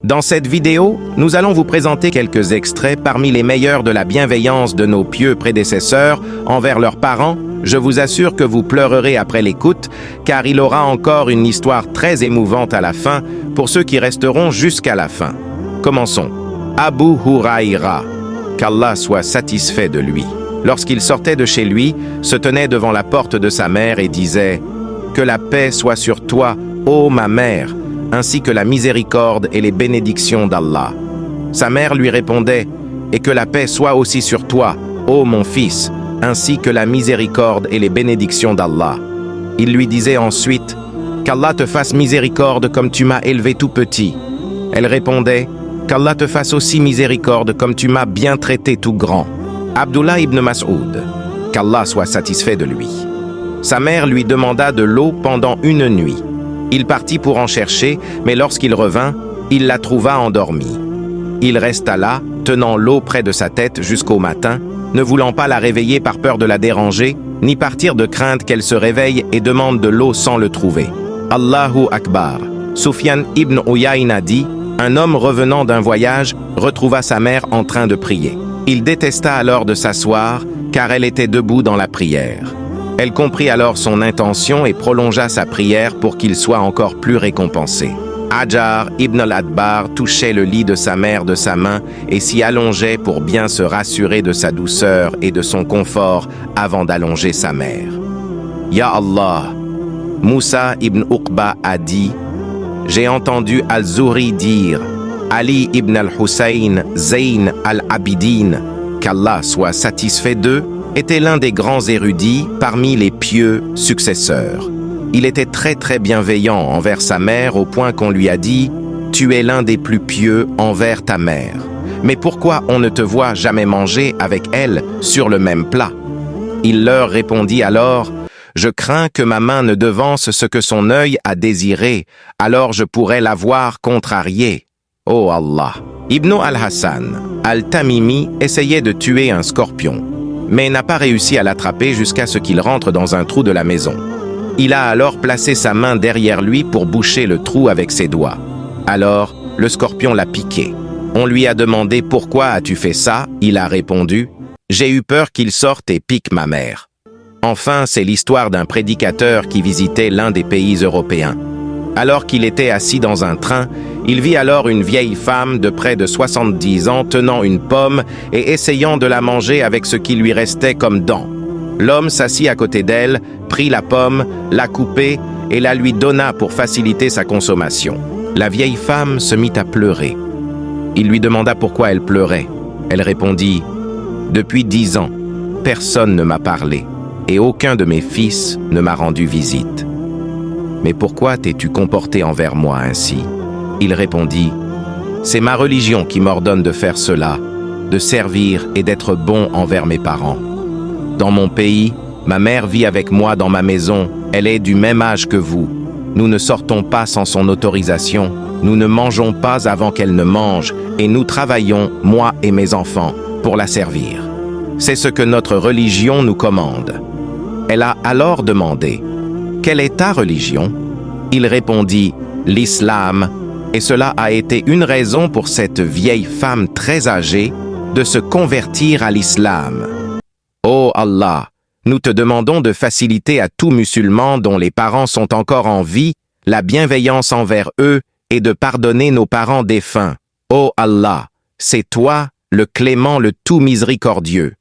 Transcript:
Dans cette vidéo, nous allons vous présenter quelques extraits parmi les meilleurs de la bienveillance de nos pieux prédécesseurs envers leurs parents. Je vous assure que vous pleurerez après l'écoute, car il aura encore une histoire très émouvante à la fin pour ceux qui resteront jusqu'à la fin. Commençons. Abu Huraïra, qu'Allah soit satisfait de lui. Lorsqu'il sortait de chez lui, se tenait devant la porte de sa mère et disait « Que la paix soit sur toi, ô ma mère !» ainsi que la miséricorde et les bénédictions d'Allah. Sa mère lui répondait « Et que la paix soit aussi sur toi, ô mon fils, ainsi que la miséricorde et les bénédictions d'Allah. » Il lui disait ensuite « Qu'Allah te fasse miséricorde comme tu m'as élevé tout petit. » Elle répondait « Qu'Allah te fasse aussi miséricorde comme tu m'as bien traité tout grand. » Abdullah ibn Mas'ud, qu'Allah soit satisfait de lui. Sa mère lui demanda de l'eau pendant une nuit. Il partit pour en chercher, mais lorsqu'il revint, il la trouva endormie. Il resta là, tenant l'eau près de sa tête jusqu'au matin, ne voulant pas la réveiller par peur de la déranger, ni partir de crainte qu'elle se réveille et demande de l'eau sans le trouver. Allahu Akbar. Sufyan ibn Uyayna dit, un homme revenant d'un voyage retrouva sa mère en train de prier. Il détesta alors de s'asseoir, car elle était debout dans la prière. Elle comprit alors son intention et prolongea sa prière pour qu'il soit encore plus récompensé. Hajar ibn al-Adbar touchait le lit de sa mère de sa main et s'y allongeait pour bien se rassurer de sa douceur et de son confort avant d'allonger sa mère. Ya Allah, Moussa ibn Uqba a dit, j'ai entendu Al-Zuhri dire, Ali ibn al-Hussein Zayn al-Abidin, qu'Allah soit satisfait d'eux, était l'un des grands érudits parmi les pieux successeurs. Il était très bienveillant envers sa mère au point qu'on lui a dit « Tu es l'un des plus pieux envers ta mère. Mais pourquoi on ne te voit jamais manger avec elle sur le même plat ?» Il leur répondit alors « Je crains que ma main ne devance ce que son œil a désiré, alors je pourrais l'avoir contrarié. Oh Allah !» Ibn al-Hassan, al-Tamimi essayait de tuer un scorpion, mais n'a pas réussi à l'attraper jusqu'à ce qu'il rentre dans un trou de la maison. Il a alors placé sa main derrière lui pour boucher le trou avec ses doigts. Alors, le scorpion l'a piqué. On lui a demandé « Pourquoi as-tu fait ça ?» Il a répondu « J'ai eu peur qu'il sorte et pique ma mère. » Enfin, c'est l'histoire d'un prédicateur qui visitait l'un des pays européens. Alors qu'il était assis dans un train, il vit alors une vieille femme de près de 70 ans tenant une pomme et essayant de la manger avec ce qui lui restait comme dents. L'homme s'assit à côté d'elle, prit la pomme, la coupait et la lui donna pour faciliter sa consommation. La vieille femme se mit à pleurer. Il lui demanda pourquoi elle pleurait. Elle répondit « Depuis 10 ans, personne ne m'a parlé et aucun de mes fils ne m'a rendu visite. Mais pourquoi t'es-tu comporté envers moi ainsi ?» Il répondit « C'est ma religion qui m'ordonne de faire cela, de servir et d'être bon envers mes parents. Dans mon pays, ma mère vit avec moi dans ma maison, elle est du même âge que vous. Nous ne sortons pas sans son autorisation, nous ne mangeons pas avant qu'elle ne mange, et nous travaillons, moi et mes enfants, pour la servir. C'est ce que notre religion nous commande. » Elle a alors demandé « Quelle est ta religion ?» Il répondit « L'islam », et cela a été une raison pour cette vieille femme très âgée de se convertir à l'islam. Oh Allah, nous te demandons de faciliter à tout musulman dont les parents sont encore en vie la bienveillance envers eux et de pardonner nos parents défunts. Oh Allah, c'est toi, le clément, le tout miséricordieux.